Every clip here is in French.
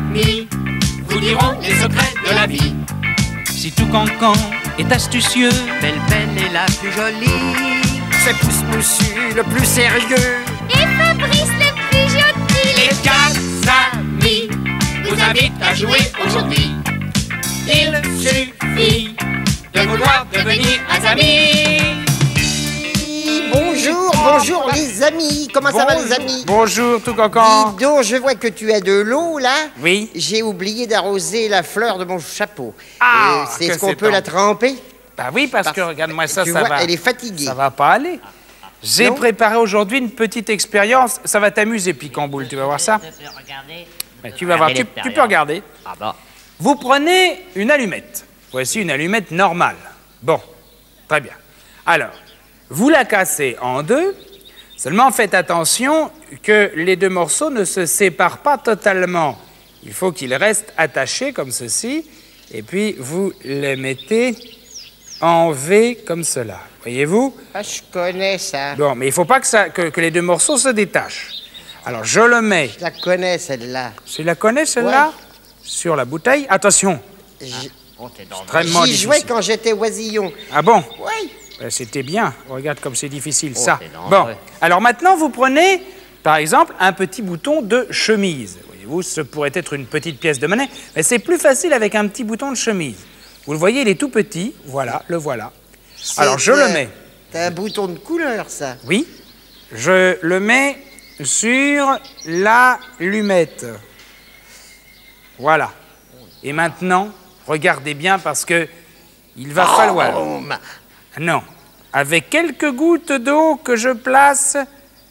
amis vous diront les secrets de la vie. Si tout cancan est astucieux, Belle est la plus jolie. C'est Pousse Moussu le plus sérieux. Et Fabrice le plus gentil. Les 4 amis vous invitent à jouer aujourd'hui. Il suffit de vouloir devenir un ami. Bonjour, bonjour les amis. Comment ça va les amis? Bonjour tout cancan. Dis donc, je vois que tu as de l'eau là. Oui. J'ai oublié d'arroser la fleur de mon chapeau. Ah, est-ce que qu'on c'est peut la tremper? Bah oui, parce que regarde-moi ça, tu ça vois, va. elle est fatiguée. Ça va pas aller. J'ai Non. préparé aujourd'hui une petite expérience. Ça va t'amuser, Picamboule, tu vas voir ça. Ben, tu vas voir, tu peux regarder. Ah bah. Vous prenez une allumette. Voici une allumette normale. Bon, très bien. Alors, vous la cassez en deux. Seulement, faites attention que les deux morceaux ne se séparent pas totalement. Il faut qu'ils restent attachés comme ceci. Et puis, vous les mettez en V comme cela. Voyez-vous? Ah, je connais ça. Bon, mais il ne faut pas que les deux morceaux se détachent. Alors, je le mets. Je la connais celle-là. Tu la connais, celle-là? Ouais. Sur la bouteille. Attention, extrêmement J'y difficile. jouais quand j'étais oisillon. Ah bon? Oui. Ben, c'était bien. Regarde comme c'est difficile, Oh, ça. c'est dangereux. Bon, alors maintenant, vous prenez, par exemple, un petit bouton de chemise. Voyez-vous, ce pourrait être une petite pièce de monnaie, mais c'est plus facile avec un petit bouton de chemise. Vous le voyez, il est tout petit. Voilà, le voilà. Alors, je le mets. T'as un bouton de couleur, ça. Oui, je le mets sur l'allumette. Voilà. Et maintenant, regardez bien parce que il va falloir... Non, avec quelques gouttes d'eau que je place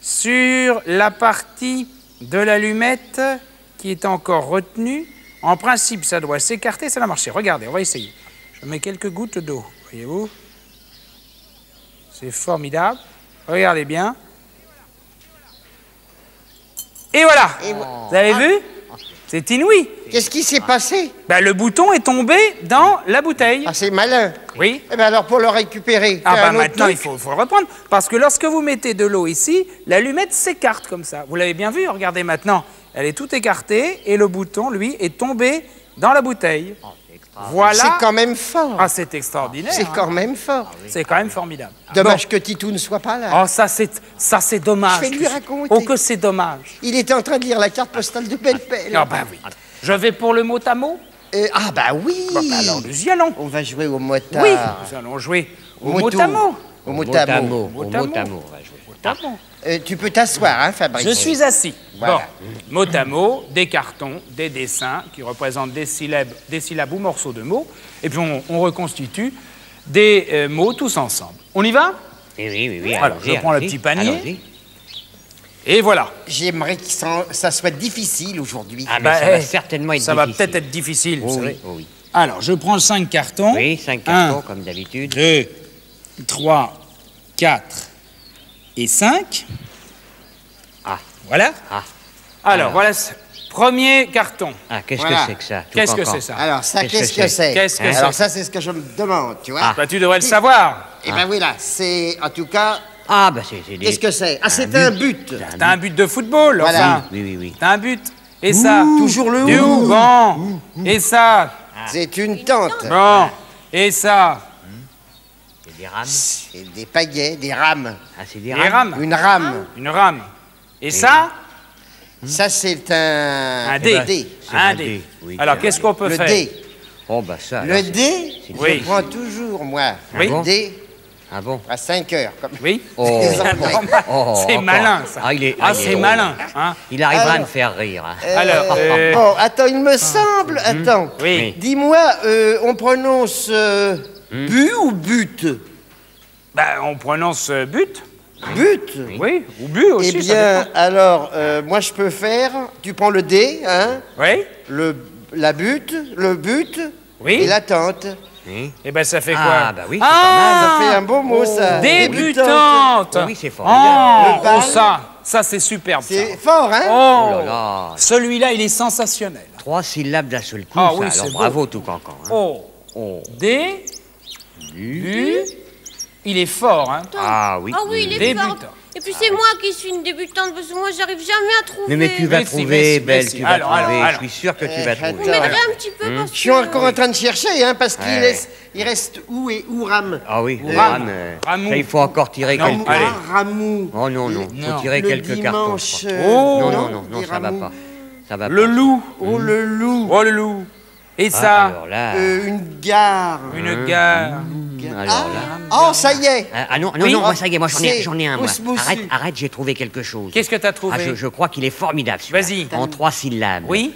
sur la partie de l'allumette qui est encore retenue. En principe, ça doit s'écarter, ça va marcher. Regardez, on va essayer. Je mets quelques gouttes d'eau, voyez-vous? C'est formidable. Regardez bien. Et voilà. Vous avez vu? C'est inouï. Qu'est-ce qui s'est passé? Ben, le bouton est tombé dans la bouteille. Ah, c'est malin. Oui. Eh bien alors, pour le récupérer, Ah t'as bah un autre maintenant, truc? il faut le reprendre. Parce que lorsque vous mettez de l'eau ici, l'allumette s'écarte comme ça. Vous l'avez bien vu, regardez maintenant. Elle est toute écartée et le bouton, lui, est tombé dans la bouteille. Voilà. C'est quand même fort. Ah, c'est extraordinaire. C'est hein. quand même fort. C'est quand même formidable. Dommage que Titou ne soit pas là. Oh, ça c'est dommage. Je vais lui raconter. Oh, que c'est dommage. Il était en train de lire la carte postale de Belle-Pelle. Ah bah oui. Je vais pour le mot à mot. Ah bah oui. Bon, bah alors, nous y allons. On va jouer au motard. Oui, nous allons jouer au mot moto. à mot. Au mot à mot. Au mot à mot, on va jouer. Mot à mot. Tu peux t'asseoir, hein, Fabrice? Je suis assis. Voilà. Bon, mot à mot, des cartons, des dessins qui représentent des syllabes ou morceaux de mots. Et puis on reconstitue des mots tous ensemble. On y va? Oui. Alors, je prends le petit panier. Allons-y. Et voilà. J'aimerais que ça soit difficile aujourd'hui. Ah, mais Bah, ça va certainement être Ça va difficile. peut-être être difficile, vous Oh savez. oui, oh oui. Alors, je prends 5 cartons. Oui, 5 cartons, comme d'habitude. 2, 3, 4 et 5. Ah. Voilà. Ah. Alors, voilà, premier carton. Ah, qu'est-ce Voilà. que c'est que ça? tout Qu'est-ce que cancan? c'est ça? Alors ça, Qu'est-ce que qu'est-ce que c'est? Qu'est-ce que Alors c'est ça, c'est ce que je me demande, tu vois. Bah, tu devrais le savoir. Et ben voilà, c'est en tout cas. Ah, bah c'est des... Qu'est-ce que c'est? Ah, c'est un but. T'as un but de football, Voilà. enfin. Oui. T'as un but. Et ça? Toujours le Du ou. bon. Et ça? C'est une tente. Bon. Et ça? C'est des rames. C'est des pagaies, des rames. Ah, c'est des Des rames. rames. Une rame. Une rame. Et ça? Ça, c'est un... Un dé. dé. C'est Un un dé. dé, oui, Alors, c'est qu'est-ce un qu'on peut Le faire? dé. Oh, bah ça... Le alors, dé, Oui. je prends toujours, moi. Oui. Le dé Ah bon? à 5 heures. Comme... Oui. Oh. les Anglais. C'est encore. malin, ça. Ah, il est c'est drôle. malin. Hein? Il arrivera à Alors. me faire rire. Hein. Alors, Bon, attends, il me semble... Attends. oui. Dis-moi, on prononce bu ou but? Ben, on prononce but. But. Oui. Ou but aussi. Eh ça bien, dépend. alors, moi, je peux faire... Tu prends le dé, hein, Oui. le but Oui. et la tente. Oui. Et ben, ça fait quoi? Ah, bah oui, c'est Ça fait un beau mot, ça. Débutante. Oh, oui, c'est formidable. Le bal. Ça c'est superbe. Ça. C'est fort, hein? Oh, Oh là là. celui-là, il est sensationnel. 3 syllabes d'un seul coup, Ah ça. oui, Alors c'est bravo, tout cancan. Hein. Oh. Oh. Bu. Il est fort, hein? Ah oui. Ah oui, il est Débutant. fort. Et puis c'est moi qui suis une débutante, parce que moi j'arrive jamais à trouver. Mais tu vas Mais si, trouver, mais si, Belle, mais si. tu vas Alors, trouver. alors. Je suis sûr que tu vas trouver. Vous m'aiderez un petit peu parce que... Je suis encore en train de chercher, hein, parce qu'il Ouais. il reste où et où Ram. Ah oui, Ram. Ramou. Ça, il faut encore tirer Non, quelques... allez. Ramou. Oh non, non, Non. faut tirer Le quelques cartons. dimanche. je crois. Oh. Non, des ça va Ramous. pas. Ça va Le pas. loup. Oh, le loup. Oh, le loup. Et Ah, ça, alors là... Une gare. une gare. Alors là... Oh, ça y est. Ah non, Oui. moi ça y est, moi j'en ai, C'est j'en ai un, moi. Ousmoussi. Arrête, j'ai trouvé quelque chose. Qu'est-ce que t'as trouvé? Ah, je crois qu'il est formidable, celui-là. Vas-y. En 3 syllabes. Oui.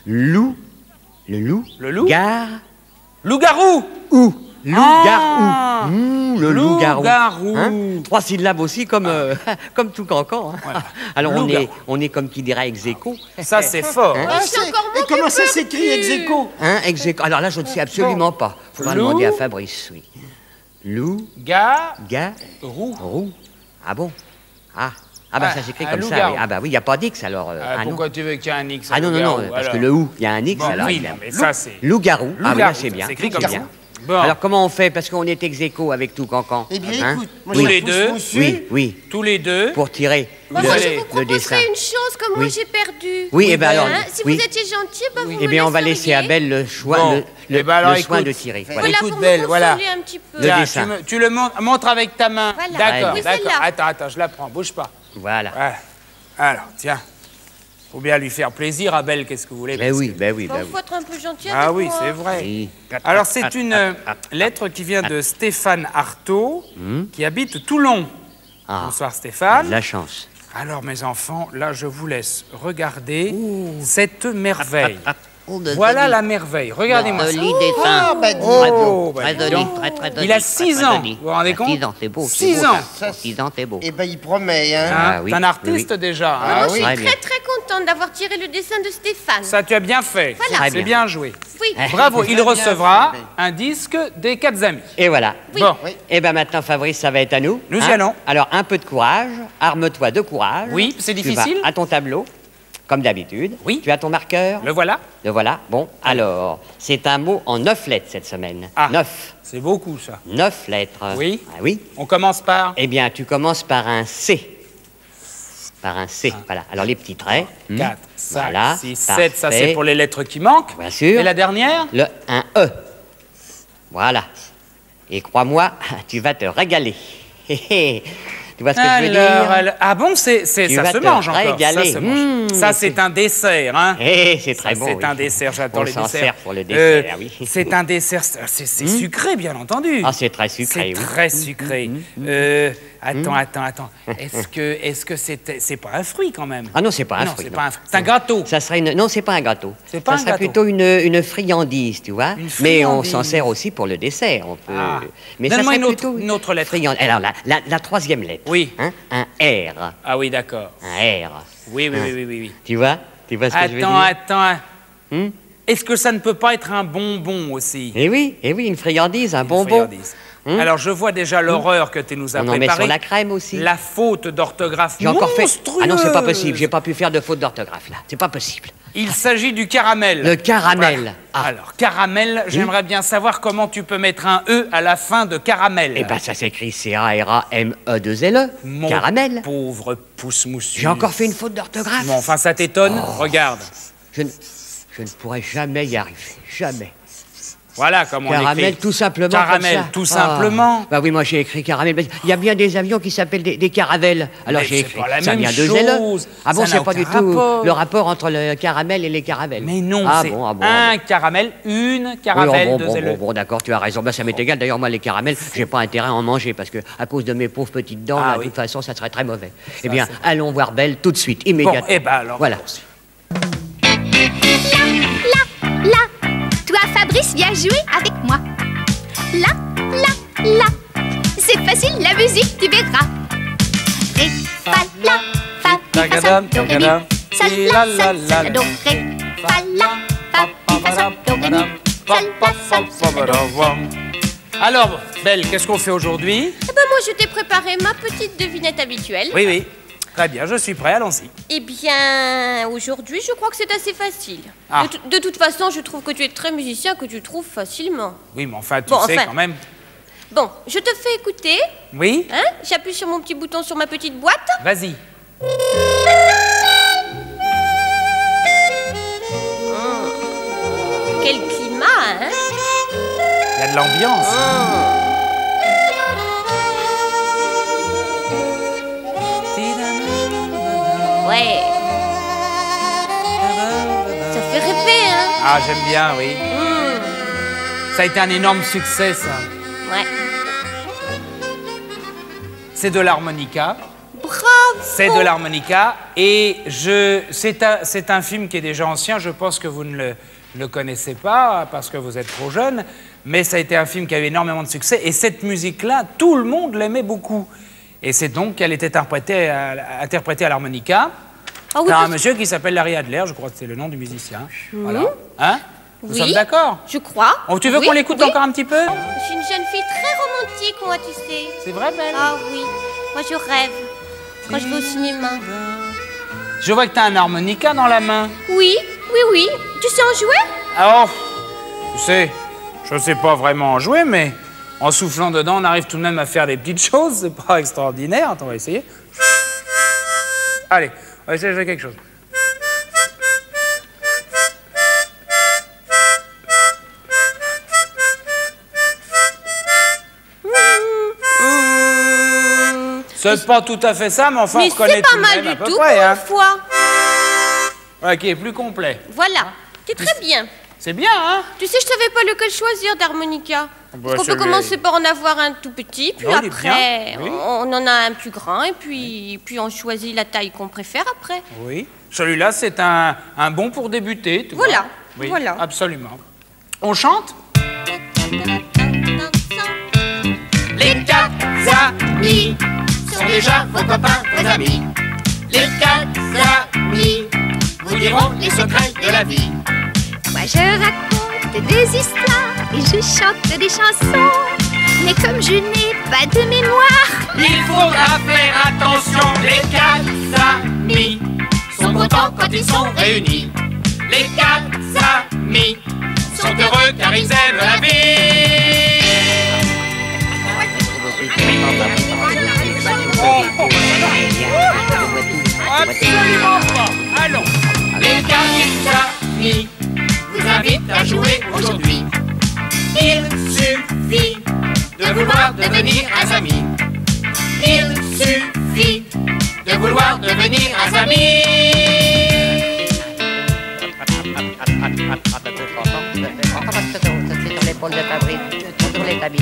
Loup. Le loup. Le loup. Gare. Loup-garou. Ou. Loup-garou. Ah. Le loup-garou. Loup-garou. 3 syllabes aussi, comme, comme tout cancan. Hein. Alors Loup-garou. on est comme qui dirait ex aequo. Ça, c'est fort. Hein? Ah, Je suis encore et manqué comment ça peu s'écrit, plus. ex aequo? Hein, ex aequo. Alors là, je ne sais absolument pas. Faudra Loup. demander à Fabrice, oui. Loup. Garou. Roux. Ah bon? Ah bah Ah, ça s'écrit un comme ça. loup-garou. Oui. Ah bah oui, il n'y a pas d'X alors. Ah, ah non. pourquoi tu veux qu'il y ait un X? Ah non, loup-garou, parce alors que le ou, il y a un X Bon, alors. oui, il y a- non, mais ça, c'est... Loup-garou. Ah oui, là, Loup-garou, c'est bien. ça s'écrit c'est comme bien. ça. Bon. Alors comment on fait? Parce qu'on est ex aequo avec tout cancan. Eh bien, Hein? écoute, moi, Tous je les pousse deux. mon dessus. Oui, Tous les deux. pour tirer Moi, le, je allez, vous le dessin. proposerais une chose, comme moi Oui. j'ai perdu. Oui, eh ben alors, Hein, si oui. vous étiez gentil, ben vous Eh bien, on va laisser à laisseriez. Belle le choix, Bon. Eh ben alors, le soin écoute. de tirer. Voilà. Voilà, Écoute, pour Belle, me voilà. consoler un petit peu. Le Tiens, dessin. tu le montres avec ta main. Voilà. D'accord, Oui, d'accord. celle-là. Attends, je la prends, bouge pas. Voilà. Voilà. Alors, tiens. Faut bien lui faire plaisir à Belle, qu'est-ce que vous voulez? Ben parce oui, que- ben oui, Bon, ben faut oui. être un peu gentil Ah avec oui, moi. c'est vrai. Oui. Alors, c'est une lettre qui vient de Stéphane Artaud, qui habite Toulon. Ah. Bonsoir Stéphane. La chance. Alors, mes enfants, là, je vous laisse regarder cette merveille. Oh, de Voilà joli- la merveille. Regardez-moi ça. joli dessin. Ah, bah, dis. Oh, bah, Très dis joli, donc. très joli. Il a très, 6 très ans, joli. vous vous rendez compte? 6 ans, c'est beau. 6 c'est beau, ans. ça. 6 ans, c'est beau. Eh ben, il promet, hein. Ah Hein, oui, T'es un artiste oui. déjà. hein. Ah Moi, oui. je suis Très très bien. très contente d'avoir tiré le dessin de Stéphane. Ça, tu as bien fait. Voilà. C'est Très bien joué. Oui. Bravo, il recevra fait. un disque des 4 amis. Et voilà. Oui. Bon, Et ben maintenant, Fabrice, ça va être à nous. Nous y allons. Alors, un peu de courage. Arme-toi de courage. Oui, c'est Tu difficile. vas à ton tableau, comme d'habitude. Oui. Tu as ton marqueur. le voilà. Le voilà. Bon, alors, c'est un mot en 9 lettres cette semaine. Ah. 9. C'est beaucoup, ça. 9 lettres. Oui. Ah oui. On commence par... Eh bien, tu commences par un C. Par un C. Voilà. Alors, les petits traits. 4, 5, Voilà, 6, 7, ça parfait. c'est pour les lettres qui manquent. Bien sûr. Et la dernière? Un E. Voilà. Et crois-moi, tu vas te régaler. Hé, hé. Tu vois ce que je veux dire? Ah bon, Tu ça vas se te mange encore. régaler. Ça se mange. Mmh, Ça, c'est un dessert, hein. Eh, c'est très Ça, bon. c'est oui. un dessert, j'adore On les s'en desserts. sert pour le dessert, oui. C'est un dessert, c'est sucré, bien entendu. Ah, c'est très sucré, C'est oui. très sucré. Attends. Est-ce que c'est pas un fruit quand même? Ah non, c'est pas un Non, fruit. c'est pas un fruit. C'est un gâteau. Ça serait une... Non, c'est pas un gâteau. C'est pas ça un serait gâteau. plutôt une friandise, tu vois. Une Mais on friandise. s'en sert aussi pour le dessert. On peut... Ah. Mais ça Donne-moi serait une autre- plutôt une autre lettre. friandise. Alors, la troisième lettre. Oui. Hein, un R. Ah oui, d'accord. Un R. Oui. Tu vois ce que je veux dire? Attends. Est-ce que ça ne peut pas être un bonbon aussi? Eh oui, une friandise, un Une bonbon. friandise. Alors, je vois déjà l'horreur que tu nous as On en met préparée. sur la crème aussi. La faute d'orthographe J'ai encore fait... monstrueuse. Ah non, c'est pas possible. J'ai pas pu faire de faute d'orthographe, là. C'est pas possible. Il s'agit du caramel. Le caramel. Voilà. Ah. Alors, caramel, j'aimerais bien savoir comment tu peux mettre un E à la fin de caramel. Eh ben, ça s'écrit C-A-R-A-M-E-2-L-E. Mon Caramel. pauvre pouce moussu. J'ai encore fait une faute d'orthographe. Bon, enfin, ça t'étonne? Regarde. Je ne pourrais jamais y arriver. Jamais. Voilà comment on Caramel, écrit. tout simplement. Caramel, comme ça. tout simplement. Bah oui, moi j'ai écrit caramel. Il y a bien des avions qui s'appellent des caravelles. Alors Mais j'ai c'est écrit. pas la ça même vient de chose. ZLE. Ah bon, Ça n'a c'est pas du aucun tout rapport. le rapport entre le caramel et les caravelles. Mais non, ah c'est bon, un caramel, une Oui, caramel oh, de bon, ZLE. bon, d'accord, tu as raison. Ben, ça m'est égal. D'ailleurs, moi, les caramels, j'ai pas intérêt à en manger parce que, à cause de mes pauvres petites dents, Ah là, de oui. toute façon, ça serait très mauvais. Eh bien, allons voir Belle tout de suite, immédiatement. eh ben alors, Voilà. Là, toi Fabrice, viens jouer avec moi. Là. C'est facile, la musique, tu verras. Ré, fa, la, fa, mi, fa, sol, do, ré, mi. Sol, la, sol, la, do, ré. Fa, la, fa, mi, fa, sol, do, ré, mi. Sol, la, do. Alors, Belle, qu'est-ce qu'on fait aujourd'hui? Eh ben moi, je t'ai préparé ma petite devinette habituelle. Oui. Très bien, je suis prêt, allons-y. Eh bien, aujourd'hui, je crois que c'est assez facile. Ah. De toute façon, je trouve que tu es très musicien, que tu trouves facilement. Oui, mais enfin, tu Bon, sais enfin. quand même. Bon, je te fais écouter. Oui? Hein? J'appuie sur mon petit bouton sur ma petite boîte. Vas-y. Quel climat, hein? Il y a de l'ambiance. Ouais. Ça fait rêver, hein? Ah, j'aime bien, oui. Ça a été un énorme succès, ça. Ouais. C'est de l'harmonica. Bravo! C'est de l'harmonica. Et c'est un film qui est déjà ancien. Je pense que vous ne le connaissez pas parce que vous êtes trop jeune. Mais ça a été un film qui avait énormément de succès. Et cette musique-là, tout le monde l'aimait beaucoup. Et c'est donc qu'elle était interprétée à l'harmonica Ah oui, par un monsieur qui s'appelle Larry Adler. Je crois que c'est le nom du musicien. Voilà. Hein? Nous sommes d'accord? Je crois. Oh, tu veux Oui, qu'on l'écoute oui. encore un petit peu? Je suis une jeune fille très romantique, moi, tu sais. C'est vrai, Belle? Ah oui. Moi, je rêve quand je vais au cinéma. Je vois que tu as un harmonica dans la main. Oui, oui, oui. Tu sais en jouer? Alors, tu sais, je sais pas vraiment en jouer, mais en soufflant dedans, on arrive tout de même à faire des petites choses. C'est pas extraordinaire. Attends, on va essayer. Allez, on va essayer de faire quelque chose. C'est pas tout à fait ça, mais enfin, Mais on reconnaît c'est pas tout de mal même à du peu tout près, pour hein. une fois. Ouais, qui est plus complet. Voilà. C'est très bien. C'est bien, hein? Tu sais, je savais pas lequel choisir d'harmonica. Bah, Parce qu'on peut celui- commencer par en avoir un tout petit, puis Non, il est après, bien, oui. on en a un plus grand, et puis on choisit la taille qu'on préfère après. Oui. Celui-là, c'est un bon pour débuter. Tu Voilà, vois. Oui, voilà. absolument. On chante? Les quatre amis sont déjà vos copains, vos amis. Les quatre amis vous diront les secrets de la vie. Moi, je raconte des histoires et je chante des chansons. Mais comme je n'ai pas de mémoire, Il faudra faire attention, les quatre amis sont contents quand ils sont réunis. Les quatre amis sont heureux car ils aiment la vie. Absolument pas. Allons. Les quatre amis vous invitent à jouer aujourd'hui. Il suffit de vouloir devenir un ami. Il suffit de vouloir devenir un ami. Sur l'épaule de Fabrice, sur l'établi.